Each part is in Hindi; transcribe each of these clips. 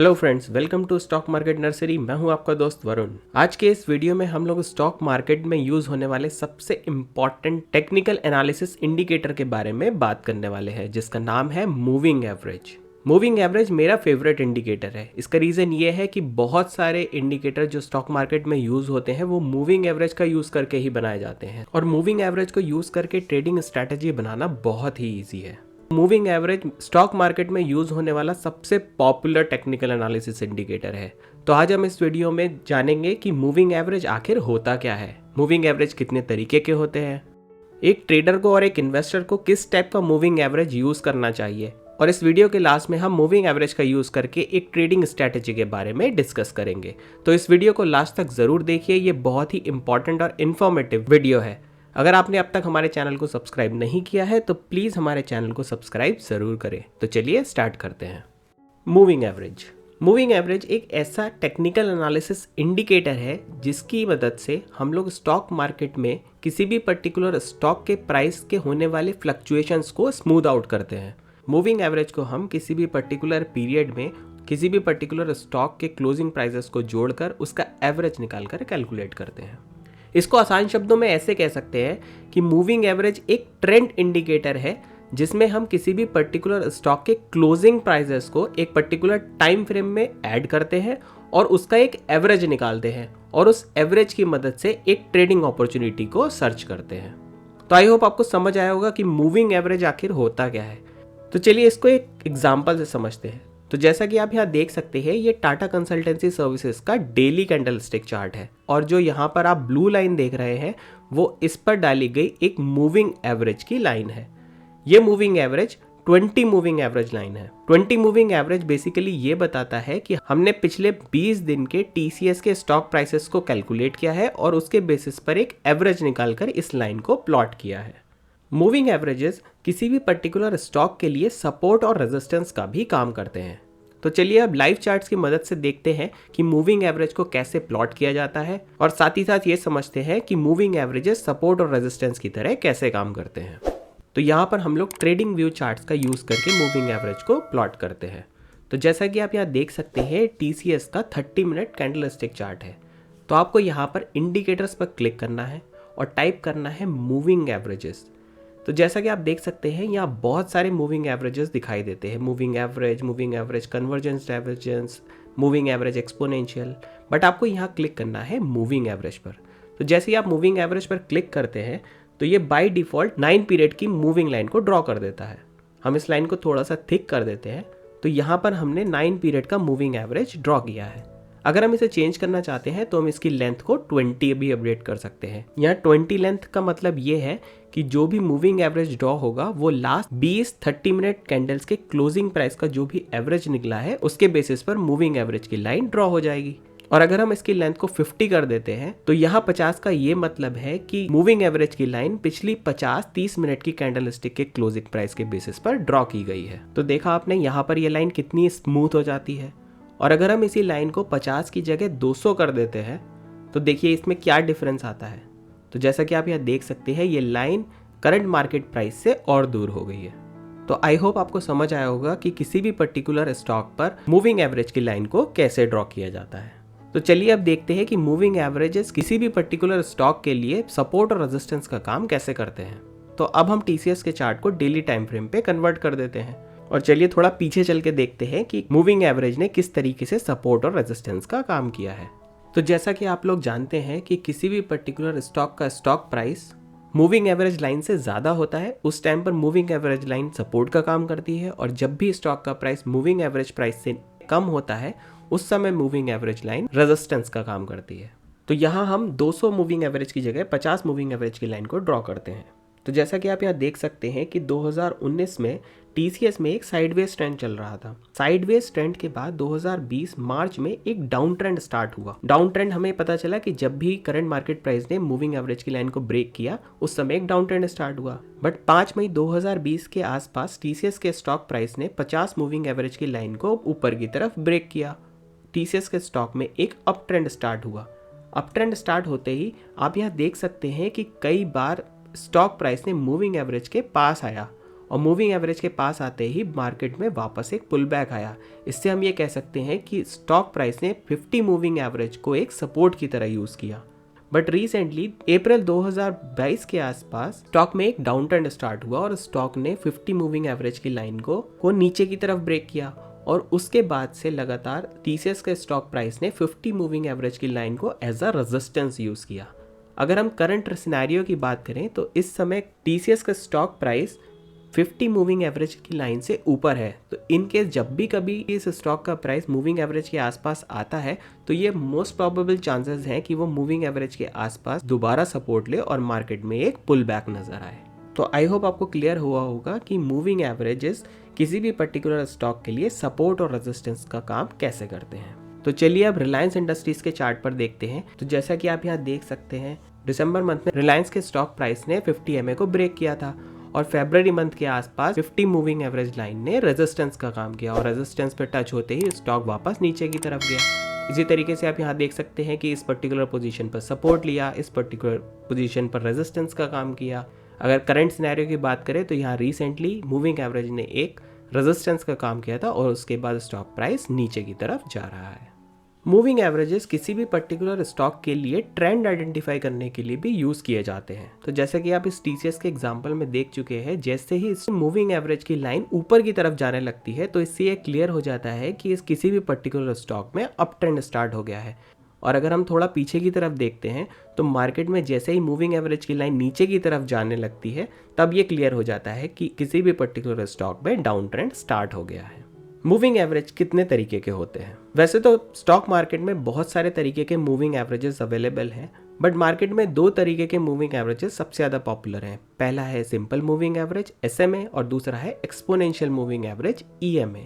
Hello friends, welcome to stock market nursery. मैं हूं आपका दोस्त वरुण। आज के इस वीडियो में हम लोग स्टॉक मार्केट में यूज होने वाले सबसे इम्पॉर्टेंट टेक्निकल एनालिसिस इंडिकेटर के बारे में बात करने वाले हैं, जिसका नाम है मूविंग एवरेज। मूविंग एवरेज मेरा फेवरेट इंडिकेटर है। इसका रीज़न ये है कि बहुत सारे इंडिकेटर जो स्टॉक मार्केट में यूज़ होते हैं वो मूविंग एवरेज का यूज़ करके ही बनाए जाते हैं, और मूविंग एवरेज को यूज़ करके ट्रेडिंग स्ट्रैटेजी बनाना बहुत ही ईजी है। मूविंग एवरेज स्टॉक मार्केट में यूज होने वाला सबसे पॉपुलर टेक्निकल एनालिसिस इंडिकेटर है। तो आज हम इस वीडियो में जानेंगे कि मूविंग एवरेज आखिर होता क्या है, मूविंग एवरेज कितने तरीके के होते हैं, एक ट्रेडर को और एक इन्वेस्टर को किस टाइप का मूविंग एवरेज यूज करना चाहिए, और इस वीडियो के लास्ट में हम मूविंग एवरेज का यूज करके एक ट्रेडिंग स्ट्रैटेजी के बारे में डिस्कस करेंगे। तो इस वीडियो को लास्ट तक जरूर देखिए, ये बहुत ही इंपॉर्टेंट और इन्फॉर्मेटिव वीडियो है। अगर आपने अब तक हमारे चैनल को सब्सक्राइब नहीं किया है तो प्लीज़ हमारे चैनल को सब्सक्राइब ज़रूर करें। तो चलिए स्टार्ट करते हैं। Moving average. मूविंग एवरेज एक ऐसा टेक्निकल एनालिसिस इंडिकेटर है जिसकी मदद से हम लोग स्टॉक मार्केट में किसी भी पर्टिकुलर स्टॉक के प्राइस के होने वाले फ्लक्चुएशंस को स्मूथ आउट करते हैं। मूविंग एवरेज को हम किसी भी पर्टिकुलर पीरियड में किसी भी पर्टिकुलर स्टॉक के क्लोजिंग प्राइसेस को जोड़कर उसका एवरेज निकालकर कैलकुलेट करते हैं। इसको आसान शब्दों में ऐसे कह सकते हैं कि मूविंग एवरेज एक ट्रेंड इंडिकेटर है जिसमें हम किसी भी पर्टिकुलर स्टॉक के क्लोजिंग प्राइसेस को एक पर्टिकुलर टाइम फ्रेम में ऐड करते हैं और उसका एक एवरेज निकालते हैं, और उस एवरेज की मदद से एक ट्रेडिंग अपॉर्चुनिटी को सर्च करते हैं। तो आई होप आपको समझ आया होगा कि मूविंग एवरेज आखिर होता क्या है। तो चलिए इसको एक एग्जाम्पल से समझते हैं। तो जैसा कि आप यहाँ देख सकते हैं, ये टाटा कंसल्टेंसी सर्विसेज का डेली कैंडलस्टिक चार्ट है, और जो यहाँ पर आप ब्लू लाइन देख रहे हैं वो इस पर डाली गई एक मूविंग एवरेज की लाइन है। ये moving average 20 moving average line है। 20 मूविंग एवरेज बेसिकली ये बताता है कि हमने पिछले 20 दिन के TCS के स्टॉक प्राइसेस को कैलकुलेट किया है और उसके बेसिस पर एक एवरेज निकालकर इस लाइन को प्लॉट किया है। मूविंग एवरेजेस किसी भी पर्टिकुलर स्टॉक के लिए सपोर्ट और रेजिस्टेंस का भी काम करते हैं। तो चलिए अब लाइव चार्ट्स की मदद से देखते हैं कि मूविंग एवरेज को कैसे प्लॉट किया जाता है, और साथ ही साथ ये समझते हैं कि मूविंग एवरेजेस सपोर्ट और रेजिस्टेंस की तरह कैसे काम करते हैं। तो यहाँ पर हम लोग ट्रेडिंग व्यू चार्ट्स का यूज़ करके मूविंग एवरेज को प्लॉट करते हैं। तो जैसा कि आप यहाँ देख सकते हैं, TCS का 30 मिनट कैंडलस्टिक चार्ट है। तो आपको यहाँ पर इंडिकेटर्स पर क्लिक करना है और टाइप करना है मूविंग एवरेजेस। तो जैसा कि आप देख सकते हैं, यहाँ बहुत सारे मूविंग एवरेजेस दिखाई देते हैं। Moving average convergence divergence, moving average exponential, but आपको यहाँ क्लिक करना है मूविंग एवरेज पर। तो जैसे ही आप मूविंग एवरेज पर क्लिक करते हैं तो ये बाय डिफ़ॉल्ट 9 पीरियड की मूविंग लाइन को ड्रॉ कर देता है। हम इस लाइन को थोड़ा सा थिक कर देते हैं, तो यहाँ पर हमने 9 पीरियड का मूविंग एवरेज ड्रॉ किया है। अगर हम इसे चेंज करना चाहते हैं तो हम इसकी लेंथ को 20 भी अपडेट कर सकते हैं। यहाँ 20 लेंथ का मतलब ये है कि जो भी मूविंग एवरेज ड्रॉ होगा वो लास्ट 20-30 मिनट कैंडल्स के क्लोजिंग प्राइस का जो भी एवरेज निकला है उसके बेसिस पर मूविंग एवरेज की लाइन ड्रॉ हो जाएगी। और अगर हम इसकी लेंथ को 50 कर देते हैं तो यहाँ 50 का ये मतलब है कि मूविंग एवरेज की लाइन पिछली 50-30 मिनट की कैंडलस्टिक के क्लोजिंग प्राइस के बेसिस पर ड्रॉ की गई है। तो देखा आपने यहाँ पर ये लाइन कितनी स्मूथ हो जाती है। और अगर हम इसी लाइन को 50 की जगह 200 कर देते हैं तो देखिए इसमें क्या डिफरेंस आता है। तो जैसा कि आप यहाँ देख सकते हैं, ये लाइन करंट मार्केट प्राइस से और दूर हो गई है। तो आई होप आपको समझ आया होगा कि किसी भी पर्टिकुलर स्टॉक पर मूविंग एवरेज की लाइन को कैसे ड्रॉ किया जाता है। तो चलिए अब देखते हैं कि मूविंग एवरेजेस किसी भी पर्टिकुलर स्टॉक के लिए सपोर्ट और रेजिस्टेंस का काम कैसे करते हैं। तो अब हम TCS के चार्ट को डेली टाइम फ्रेम पे कन्वर्ट कर देते हैं, और चलिए थोड़ा पीछे चल के देखते हैं कि मूविंग एवरेज ने किस तरीके से सपोर्ट और रेजिस्टेंस का काम किया है। तो जैसा कि आप लोग जानते हैं कि किसी भी पर्टिकुलर स्टॉक का stock price moving average line से ज़्यादा होता है, उस टाइम पर मूविंग एवरेज लाइन सपोर्ट का काम करती है, और जब भी स्टॉक का प्राइस मूविंग एवरेज प्राइस से कम होता है उस समय मूविंग एवरेज लाइन रेजिस्टेंस का काम करती है। तो यहाँ हम 200 मूविंग एवरेज की जगह 50 मूविंग एवरेज की लाइन को ड्रॉ करते हैं। तो जैसा कि आप यहाँ देख सकते हैं कि 2019 में TCS में एक साइडवेज ट्रेंड चल रहा था। साइडवेज ट्रेंड के बाद 2020 मार्च में एक डाउन ट्रेंड स्टार्ट हुआ। डाउन ट्रेंड हमें पता चला कि जब भी करंट मार्केट प्राइस ने मूविंग एवरेज की लाइन को ब्रेक किया उस समय एक डाउन ट्रेंड स्टार्ट हुआ। बट 5 मई 2020 के आसपास TCS के स्टॉक प्राइस ने 50 मूविंग एवरेज की लाइन को ऊपर की तरफ ब्रेक किया। TCS के स्टॉक में एक अप ट्रेंड स्टार्ट हुआ। अप ट्रेंड स्टार्ट होते ही आप यहाँ देख सकते हैं कि कई बार स्टॉक प्राइस ने मूविंग एवरेज के पास आया और मूविंग एवरेज के पास आते ही मार्केट में वापस एक पुल बैक आया। इससे हम ये कह सकते हैं कि स्टॉक प्राइस ने 50 मूविंग एवरेज को एक सपोर्ट की तरह यूज किया। बट रिसेंटली अप्रैल 2022 के आसपास स्टॉक में एक डाउन ट्रेंड स्टार्ट हुआ और स्टॉक ने 50 मूविंग एवरेज की लाइन को नीचे की तरफ ब्रेक किया और उसके बाद से लगातार टीसीएस के स्टॉक प्राइस ने 50 मूविंग एवरेज की लाइन को एज अ रेजिस्टेंस यूज किया। अगर हम करंट सिनेरियो की बात करें तो इस समय टीसीएस का स्टॉक प्राइस 50 मूविंग एवरेज की लाइन से ऊपर है। तो इन केस जब भी कभी इस स्टॉक का प्राइस मूविंग एवरेज के आसपास आता है तो ये मोस्ट प्रोबेबल चांसेस हैं कि वो मूविंग एवरेज के आसपास दोबारा सपोर्ट ले और मार्केट में एक पुल बैक नजर आए। तो आई होप आपको क्लियर हुआ होगा कि मूविंग एवरेजेस किसी भी पर्टिकुलर स्टॉक के लिए सपोर्ट और रेजिस्टेंस का काम कैसे करते हैं। तो चलिए अब रिलायंस इंडस्ट्रीज के चार्ट पर देखते हैं। तो जैसा कि आप यहाँ देख सकते हैं, दिसंबर मंथ में रिलायंस के स्टॉक प्राइस ने 50 EMA को ब्रेक किया था और फरवरी मंथ के आसपास 50 मूविंग एवरेज लाइन ने रेजिस्टेंस का काम किया और रेजिस्टेंस पे टच होते ही स्टॉक वापस नीचे की तरफ गया। इसी तरीके से आप यहाँ देख सकते हैं कि इस पर्टिकुलर पोजीशन पर सपोर्ट लिया, इस पर्टिकुलर पोजीशन पर रेजिस्टेंस का काम किया। अगर करंट सिनेरियो की बात करें तो यहाँ रिसेंटली मूविंग एवरेज ने एक रेजिस्टेंस का काम किया था और उसके बाद स्टॉक प्राइस नीचे की तरफ जा रहा है। मूविंग एवरेजेस किसी भी पर्टिकुलर स्टॉक के लिए ट्रेंड आइडेंटिफाई करने के लिए भी यूज किए जाते हैं। तो जैसे कि आप इस टीसीएस के एग्जांपल में देख चुके हैं, जैसे ही इस मूविंग एवरेज की लाइन ऊपर की तरफ जाने लगती है तो इससे ये क्लियर हो जाता है कि इस किसी भी पर्टिकुलर स्टॉक में अप ट्रेंड स्टार्ट हो गया है। और अगर हम थोड़ा पीछे की तरफ देखते हैं तो मार्केट में जैसे ही मूविंग एवरेज की लाइन नीचे की तरफ जाने लगती है तब ये क्लियर हो जाता है कि किसी भी पर्टिकुलर स्टॉक में डाउन ट्रेंड स्टार्ट हो गया है। मूविंग एवरेज कितने तरीके के होते हैं? वैसे तो स्टॉक मार्केट में बहुत सारे तरीके के मूविंग एवरेजेस अवेलेबल हैं, बट मार्केट में दो तरीके के मूविंग एवरेजेस सबसे ज़्यादा पॉपुलर हैं। पहला है सिंपल मूविंग एवरेज SMA और दूसरा है एक्सपोनेंशियल मूविंग एवरेज EMA।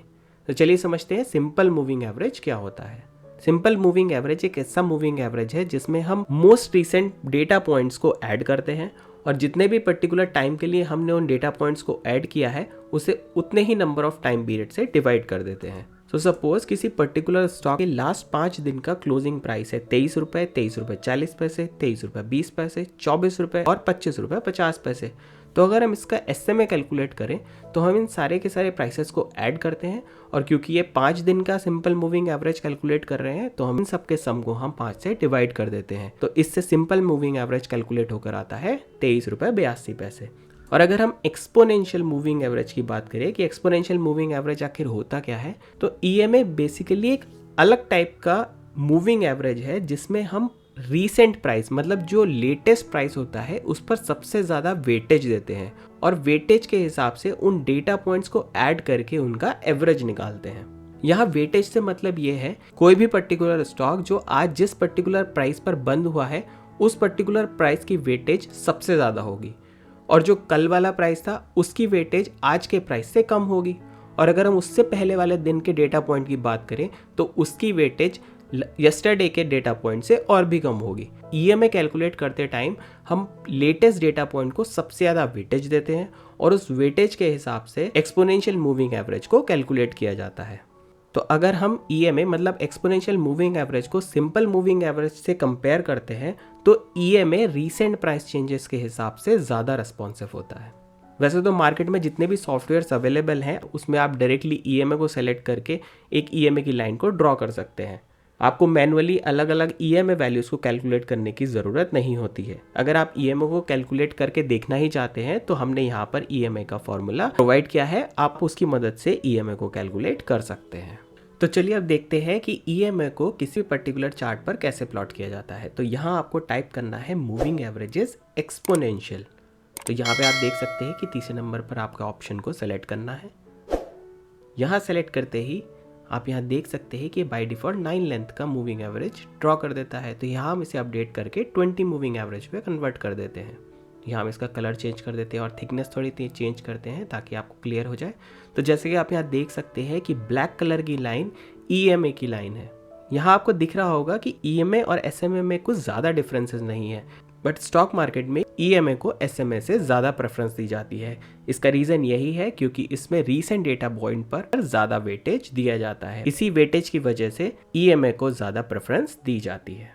तो चलिए समझते हैं सिंपल मूविंग एवरेज क्या होता है। सिंपल मूविंग एवरेज एक ऐसा मूविंग एवरेज है जिसमें हम मोस्ट रिसेंट डेटा पॉइंट्स को ऐड करते हैं और जितने भी पर्टिकुलर टाइम के लिए हमने उन डेटा पॉइंट्स को ऐड किया है उसे उतने ही नंबर ऑफ टाइम पीरियड से डिवाइड कर देते हैं। तो सपोज किसी पर्टिकुलर स्टॉक के लास्ट 5 दिन का क्लोजिंग प्राइस है 23 रुपये, 23 रुपये 40 पैसे, 23 रुपये 20 पैसे, 24 रुपये और 25 रुपये 50 पैसे। तो अगर हम इसका SMA कैलकुलेट करें तो हम इन सारे के सारे प्राइसेस को ऐड करते हैं और क्योंकि ये 5 दिन का सिंपल मूविंग एवरेज कैलकुलेट कर रहे हैं तो हम इन सबके सम को हम 5 से डिवाइड कर देते हैं। तो इससे सिंपल मूविंग एवरेज कैलकुलेट होकर आता है 23 रुपये 82 पैसे। और अगर हम एक्सपोनेंशियल मूविंग एवरेज की बात करें कि एक्सपोनेंशियल मूविंग एवरेज आखिर होता क्या है, तो EMA बेसिकली एक अलग टाइप का मूविंग एवरेज है जिसमें हम रीसेंट प्राइस मतलब जो लेटेस्ट प्राइस होता है उस पर सबसे ज़्यादा वेटेज देते हैं और वेटेज के हिसाब से उन डेटा पॉइंट्स को ऐड करके उनका एवरेज निकालते हैं। यहाँ वेटेज से मतलब ये है कोई भी पर्टिकुलर स्टॉक जो आज जिस पर्टिकुलर प्राइस पर बंद हुआ है उस पर्टिकुलर प्राइस की वेटेज सबसे ज़्यादा होगी और जो कल वाला प्राइस था उसकी वेटेज आज के प्राइस से कम होगी। और अगर हम उससे पहले वाले दिन के डेटा पॉइंट की बात करें तो उसकी वेटेज यस्टरडे के डेटा पॉइंट से और भी कम होगी। EMA कैलकुलेट करते टाइम हम लेटेस्ट डेटा पॉइंट को सबसे ज़्यादा वेटेज देते हैं और उस वेटेज के हिसाब से एक्सपोनेंशियल मूविंग एवरेज को कैलकुलेट किया जाता है। तो अगर हम EMA मतलब एक्सपोनेंशियल मूविंग एवरेज को सिंपल मूविंग एवरेज से कंपेयर करते हैं तो EMA रीसेंट प्राइस चेंजेस के हिसाब से ज़्यादा रेस्पॉन्सिव होता है। वैसे तो मार्केट में जितने भी सॉफ्टवेयर्स अवेलेबल हैं उसमें आप डायरेक्टली EMA को सेलेक्ट करके एक EMA की लाइन को ड्रॉ कर सकते हैं। आपको मैनुअली अलग अलग EMA वैल्यूज़ को कैलकुलेट करने की ज़रूरत नहीं होती है। अगर आप EMA को कैलकुलेट करके देखना ही चाहते हैं तो हमने यहाँ पर EMA का फॉर्मूला प्रोवाइड किया है, आप उसकी मदद से EMA को कैलकुलेट कर सकते हैं। तो चलिए अब देखते हैं कि EMA को किसी पर्टिकुलर चार्ट पर कैसे प्लॉट किया जाता है। तो यहाँ आपको टाइप करना है मूविंग एवरेजेस एक्सपोनेंशियल। तो यहाँ पे आप देख सकते हैं कि तीसरे नंबर पर आपका ऑप्शन को सेलेक्ट करना है। यहाँ सेलेक्ट करते ही आप यहाँ देख सकते हैं कि बाय डिफ़ॉल्ट 9 लेंथ का मूविंग एवरेज ड्रॉ कर देता है। तो यहाँ हम इसे अपडेट करके 20 मूविंग एवरेज पे कन्वर्ट कर देते हैं। यहाँ हम इसका कलर चेंज कर देते हैं और थिकनेस थोड़ी चेंज करते हैं ताकि आपको क्लियर हो जाए। तो जैसे कि आप यहाँ देख सकते हैं कि ब्लैक कलर की लाइन EMA की लाइन है। यहाँ आपको दिख रहा होगा कि EMA और SMA में कुछ ज़्यादा डिफरेंसेस नहीं है, बट स्टॉक मार्केट में EMA को SMA से ज़्यादा प्रेफरेंस दी जाती है। इसका रीज़न यही है क्योंकि इसमें रीसेंट डेटा पॉइंट पर ज़्यादा वेटेज दिया जाता है। इसी वेटेज की वजह से EMA को ज़्यादा प्रेफरेंस दी जाती है।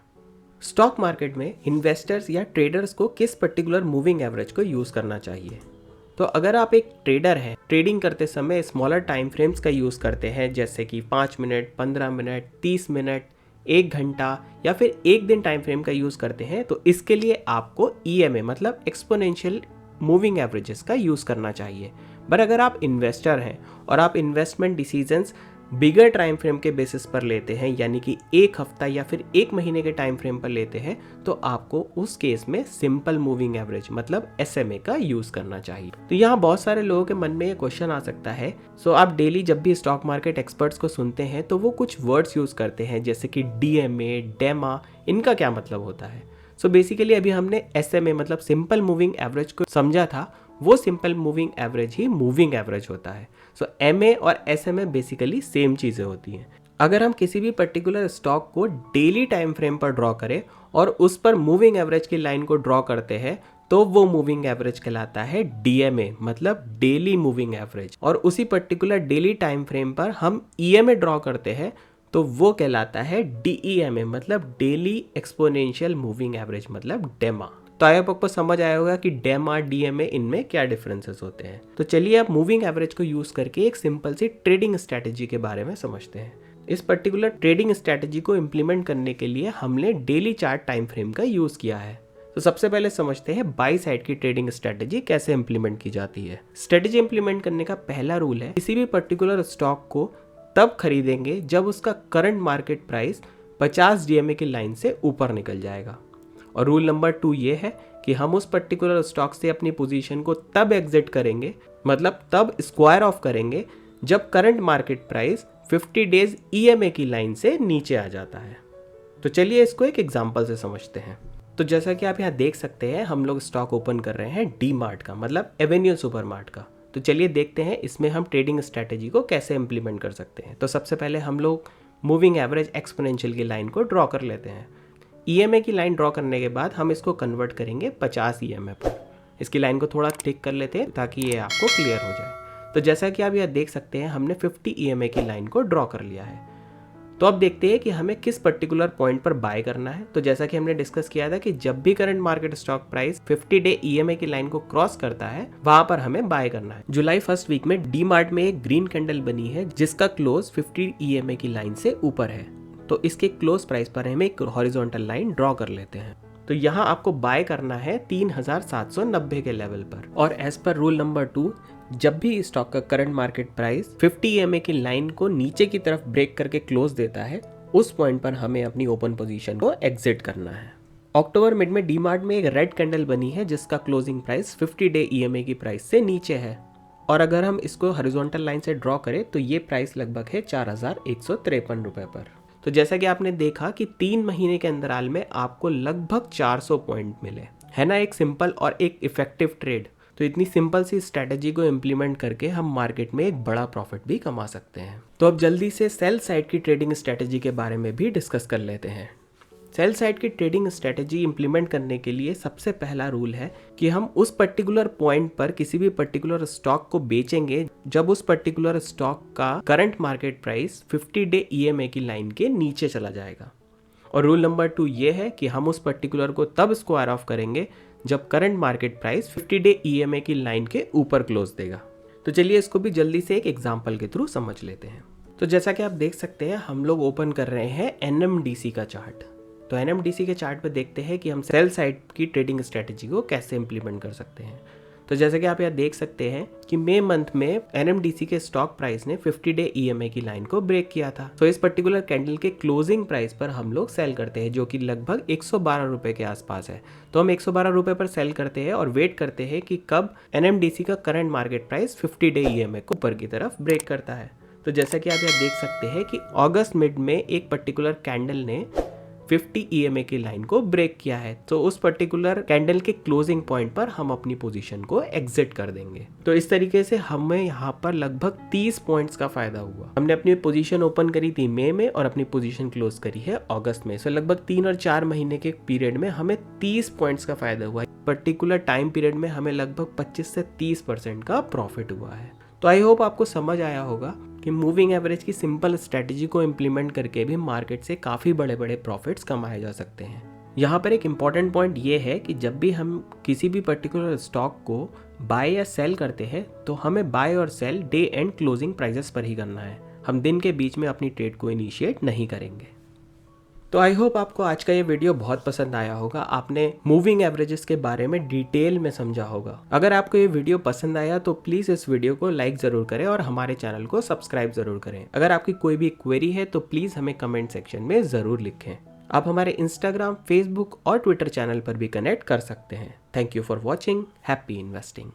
स्टॉक मार्केट में इन्वेस्टर्स या ट्रेडर्स को किस पर्टिकुलर मूविंग एवरेज को यूज़ करना चाहिए? तो अगर आप एक ट्रेडर हैं, ट्रेडिंग करते समय स्मॉलर टाइम फ्रेम्स का यूज़ करते हैं, जैसे कि 5 मिनट, 15 मिनट, 30 मिनट, 1 घंटा या फिर एक दिन टाइम फ्रेम का यूज़ करते हैं, तो इसके लिए आपको EMA मतलब एक्सपोनेंशियल मूविंग एवरेजेस का यूज़ करना चाहिए। पर अगर आप इन्वेस्टर हैं और आप इन्वेस्टमेंट डिसीजंस बिगर टाइम फ्रेम के बेसिस पर लेते हैं, यानी कि 1 हफ्ता या फिर 1 महीने के टाइम फ्रेम पर लेते हैं, तो आपको उस केस में सिंपल मूविंग एवरेज मतलब SMA का यूज़ करना चाहिए। तो यहाँ बहुत सारे लोगों के मन में ये क्वेश्चन आ सकता है, सो आप डेली जब भी स्टॉक मार्केट एक्सपर्ट्स को सुनते हैं तो वो कुछ वर्ड्स यूज़ करते हैं जैसे कि DMA, डेमा, इनका क्या मतलब होता है? सो बेसिकली अभी हमने SMA मतलब सिंपल मूविंग एवरेज को समझा था, वो सिंपल मूविंग एवरेज ही मूविंग एवरेज होता है। सो MA और SMA बेसिकली सेम चीज़ें होती हैं। अगर हम किसी भी पर्टिकुलर स्टॉक को डेली टाइम फ्रेम पर ड्रॉ करें और उस पर मूविंग एवरेज की लाइन को ड्रॉ करते हैं, तो वो मूविंग एवरेज कहलाता है DMA मतलब डेली मूविंग एवरेज। और उसी पर्टिकुलर डेली टाइम फ्रेम पर हम EMA ड्रॉ करते हैं, तो वो कहलाता है DEMA मतलब डेली एक्सपोनेंशियल मूविंग एवरेज मतलब डेमा। तो आई होप आपको समझ आया होगा कि डेमा, DMA इनमें क्या डिफरेंसेस होते हैं। तो चलिए आप मूविंग एवरेज को यूज करके एक सिंपल सी ट्रेडिंग स्ट्रेटेजी के बारे में समझते हैं। इस पर्टिकुलर ट्रेडिंग स्ट्रेटेजी को इम्प्लीमेंट करने के लिए हमने डेली चार्ट टाइम फ्रेम का यूज किया है। तो सबसे पहले समझते हैं बाई साइड की ट्रेडिंग स्ट्रेटेजी कैसे इंप्लीमेंट की जाती है। स्ट्रेटेजी इंप्लीमेंट करने का पहला रूल है, किसी भी पर्टिकुलर स्टॉक को तब खरीदेंगे जब उसका करंट मार्केट प्राइस 50 DMA की लाइन से ऊपर निकल जाएगा। और रूल नंबर 2 ये है कि हम उस पर्टिकुलर स्टॉक से अपनी पोजीशन को तब एग्जिट करेंगे, मतलब तब स्क्वायर ऑफ करेंगे, जब current market price 50 days EMA की लाइन से नीचे आ जाता है। तो चलिए इसको एक एग्जांपल से समझते हैं। तो जैसा कि आप यहाँ देख सकते हैं, हम लोग स्टॉक ओपन कर रहे हैं D-Mart का मतलब एवेन्यू सुपरमार्ट का। तो चलिए देखते हैं इसमें हम ट्रेडिंग स्ट्रेटेजी को कैसे इंप्लीमेंट कर सकते हैं। तो सबसे पहले हम लोग मूविंग एवरेज एक्सपोनेंशियल की लाइन को ड्रॉ कर लेते हैं। EMA की लाइन ड्रॉ करने के बाद हम इसको कन्वर्ट करेंगे 50 EMA पर। इसकी लाइन को थोड़ा क्लिक कर लेते हैं ताकि ये आपको क्लियर हो जाए। तो जैसा कि आप यह देख सकते हैं, हमने 50 EMA की लाइन को ड्रॉ कर लिया है। तो अब देखते हैं कि हमें किस पर्टिकुलर पॉइंट पर बाय करना है। तो जैसा कि हमने डिस्कस किया था कि जब भी current market stock price 50 day EMA की लाइन को क्रॉस करता है, वहां पर हमें बाय करना है। जुलाई फर्स्ट वीक में D-Mart में एक ग्रीन कैंडल बनी है जिसका क्लोज 50 EMA की लाइन से ऊपर है। तो इसके क्लोज प्राइस पर हम एक हॉरिजॉन्टल लाइन ड्रॉ कर लेते हैं। तो यहाँ आपको बाय करना है 3790 के लेवल पर। और एज पर रूल नंबर 2, जब भी स्टॉक का करंट मार्केट प्राइस 50 EMA की लाइन को नीचे की तरफ ब्रेक करके क्लोज देता है, उस पॉइंट पर हमें अपनी ओपन पोजीशन को एग्जिट करना है। अक्टूबर मिड में D-Mart में एक रेड कैंडल बनी है जिसका क्लोजिंग प्राइस 50 डे EMA की प्राइस से नीचे है। और अगर हम इसको हॉरिजॉन्टल लाइन से ड्रॉ करें तो ये प्राइस लगभग है 4153 रुपए पर। तो जैसा कि आपने देखा कि 3 महीने के अंतराल में आपको लगभग 400 पॉइंट मिले, है ना। एक सिंपल और एक इफेक्टिव ट्रेड। तो इतनी सिंपल सी स्ट्रेटेजी को इम्प्लीमेंट करके हम मार्केट में एक बड़ा प्रॉफिट भी कमा सकते हैं। तो अब जल्दी से सेल साइड की ट्रेडिंग स्ट्रेटेजी के बारे में भी डिस्कस कर लेते हैं। सेल साइड की ट्रेडिंग स्ट्रेटेजी इंप्लीमेंट करने के लिए सबसे पहला रूल है कि हम उस पर्टिकुलर पॉइंट पर किसी भी पर्टिकुलर स्टॉक को बेचेंगे जब उस पर्टिकुलर स्टॉक का current market price 50 day EMA की लाइन के नीचे चला जाएगा। और रूल नंबर 2 ये है कि हम उस पर्टिकुलर को तब स्क्वायर ऑफ करेंगे जब current market price 50 day EMA की लाइन के ऊपर क्लोज देगा। तो चलिए इसको भी जल्दी से एक एग्जांपल के थ्रू समझ लेते हैं। तो जैसा कि आप देख सकते हैं, हम लोग ओपन कर रहे हैं NMDC का चार्ट। तो NMDC के चार्ट पे देखते हैं कि हम सेल साइड की ट्रेडिंग स्ट्रेटेजी को कैसे इंप्लीमेंट कर सकते हैं। तो जैसे कि आप यहाँ देख सकते हैं कि मई मंथ में NMDC के स्टॉक प्राइस ने 50 डे EMA की लाइन को ब्रेक किया था। तो इस पर्टिकुलर कैंडल के क्लोजिंग प्राइस पर हम लोग सेल करते हैं, जो कि लगभग 112 रुपए के आसपास है। तो हम 112 रुपए पर सेल करते हैं और वेट करते हैं कि कब NMDC का current market price 50 day EMA को ऊपर की तरफ ब्रेक करता है। तो जैसा कि आप यहाँ देख सकते हैं कि अगस्त मिड में एक पर्टिकुलर कैंडल ने 50 EMA की लाइन को ब्रेक किया है। तो उस पर्टिकुलर कैंडल के क्लोजिंग पॉइंट पर हम अपनी पोजीशन को एग्जिट कर देंगे। तो इस तरीके से हमें यहाँ पर लगभग 30 पॉइंट्स का फायदा हुआ। हमने अपनी पोजीशन ओपन करी थी मई में और अपनी पोजीशन क्लोज करी है अगस्त में। सो लगभग 3 और 4 महीने के पीरियड में हमें 30 पॉइंट्स का फायदा हुआ। पर्टिकुलर टाइम पीरियड में हमें लगभग 25 से 30% का प्रॉफिट हुआ है। तो आई होप आपको समझ आया होगा कि मूविंग एवरेज की सिंपल स्ट्रेटजी को इम्प्लीमेंट करके भी मार्केट से काफ़ी बड़े बड़े प्रॉफिट्स कमाए जा सकते हैं। यहाँ पर एक इम्पॉर्टेंट पॉइंट ये है कि जब भी हम किसी भी पर्टिकुलर स्टॉक को बाय या सेल करते हैं तो हमें बाय और sell day end closing prices पर ही करना है। हम दिन के बीच में अपनी ट्रेड को इनिशिएट नहीं करेंगे। तो आई होप आपको आज का ये वीडियो बहुत पसंद आया होगा। आपने मूविंग एवरेजेस के बारे में डिटेल में समझा होगा। अगर आपको ये वीडियो पसंद आया तो प्लीज़ इस वीडियो को लाइक ज़रूर करें और हमारे चैनल को सब्सक्राइब ज़रूर करें। अगर आपकी कोई भी क्वेरी है तो प्लीज़ हमें कमेंट सेक्शन में ज़रूर लिखें। आप हमारे इंस्टाग्राम, फेसबुक और ट्विटर चैनल पर भी कनेक्ट कर सकते हैं। Thank you for watching. Happy investing.